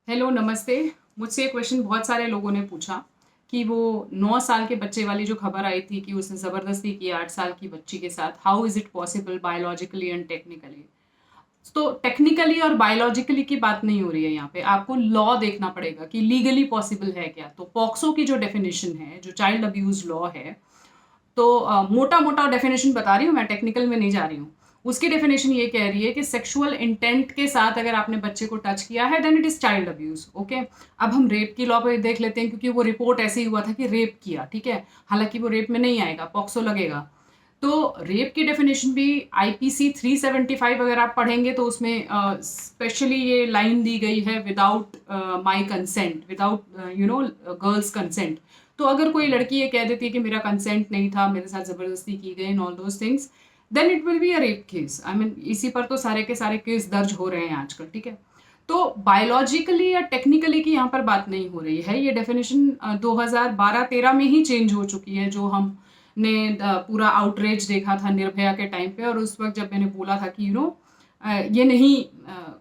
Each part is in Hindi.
हेलो, नमस्ते। मुझसे ये क्वेश्चन बहुत सारे लोगों ने पूछा कि वो 9 साल के बच्चे वाली जो खबर आई थी कि उसने ज़बरदस्ती की 8 साल की बच्ची के साथ, how is it possible biologically and technically. तो टेक्निकली और बायोलॉजिकली की बात नहीं हो रही है यहाँ पे, आपको लॉ देखना पड़ेगा कि लीगली पॉसिबल है क्या। तो पॉक्सो की जो डेफिनेशन है, जो चाइल्ड अब्यूज़ लॉ है, तो मोटा-मोटा डेफिनेशन बता रही हूँ मैं, टेक्निकल में नहीं जा रही हूँ। उसकी डेफिनेशन ये कह रही है कि सेक्सुअल इंटेंट के साथ अगर आपने बच्चे को टच किया है then it is child abuse, okay. अब हम रेप की लॉ पे देख लेते हैं क्योंकि वो रिपोर्ट ऐसे ही हुआ था कि रेप किया, ठीक है। हालाँकि वो रेप में नहीं आएगा, पॉक्सो लगेगा। तो रेप की डेफिनेशन भी आईपीसी 375 अगर आप पढ़ेंगे तो उसमें स्पेशली ये लाइन दी गई है without my consent, without girls consent. तो अगर कोई लड़की ये कह देती है कि मेरा कंसेंट नहीं था, मेरे साथ ज़बरदस्ती की गई and all those things, then it will be a rape case. I mean इसी पर तो सारे के सारे केस दर्ज हो रहे हैं आजकल, ठीक है। तो बायोलॉजिकली या टेक्निकली की यहाँ पर बात नहीं हो रही है। ये डेफिनेशन 2012-13 में ही चेंज हो चुकी है, जो हम ने पूरा आउटरीच देखा था निर्भया के टाइम पे। और उस वक्त जब मैंने बोला था कि ये नहीं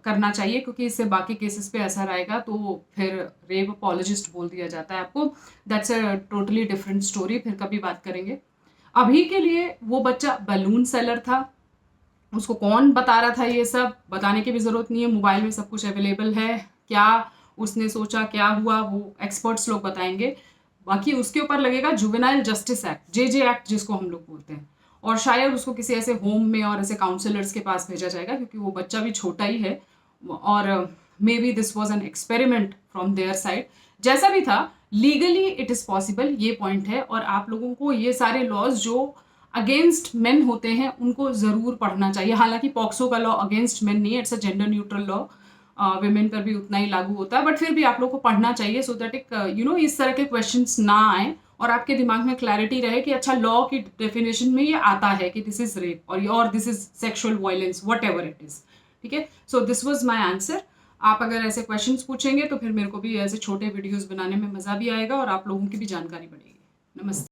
करना चाहिए क्योंकि इससे बाकी केसेस पे असर आएगा, तो फिर रेप अपॉलजिस्ट बोल दिया जाता है आपको। That's a totally different story, फिर कभी बात करेंगे। अभी के लिए वो बच्चा बलून सेलर था। उसको कौन बता रहा था, ये सब बताने की भी ज़रूरत नहीं है, मोबाइल में सब कुछ अवेलेबल है। क्या उसने सोचा, क्या हुआ, वो एक्सपर्ट्स लोग बताएंगे। बाकी उसके ऊपर लगेगा जुवेनाइल जस्टिस एक्ट, जे एक्ट जिसको हम लोग बोलते हैं। और शायद उसको किसी ऐसे होम में और ऐसे काउंसलर्स के पास भेजा जाएगा क्योंकि वो बच्चा भी छोटा ही है। और may be this was an experiment from their side. जैसा भी था, लीगली इट इज़ पॉसिबल, ये पॉइंट है। और आप लोगों को ये सारे लॉज जो अगेंस्ट मेन होते हैं उनको ज़रूर पढ़ना चाहिए। हालांकि पॉक्सो का लॉ अगेंस्ट मेन नहीं है, it's a gender neutral law, women पर भी उतना ही लागू होता है, बट फिर भी आप लोग को पढ़ना चाहिए सो दैट एक इस तरह के क्वेश्चंस ना आए और आपके दिमाग में क्लैरिटी रहे कि अच्छा लॉ की डेफिनेशन में ये आता है कि दिस इज रेप और this is sexual violence, what ever it is. ठीक है, so this was my answer. आप अगर ऐसे क्वेश्चंस पूछेंगे तो फिर मेरे को भी ऐसे छोटे वीडियोज़ बनाने में मज़ा भी आएगा और आप लोगों की भी जानकारी बढ़ेगी। नमस्ते।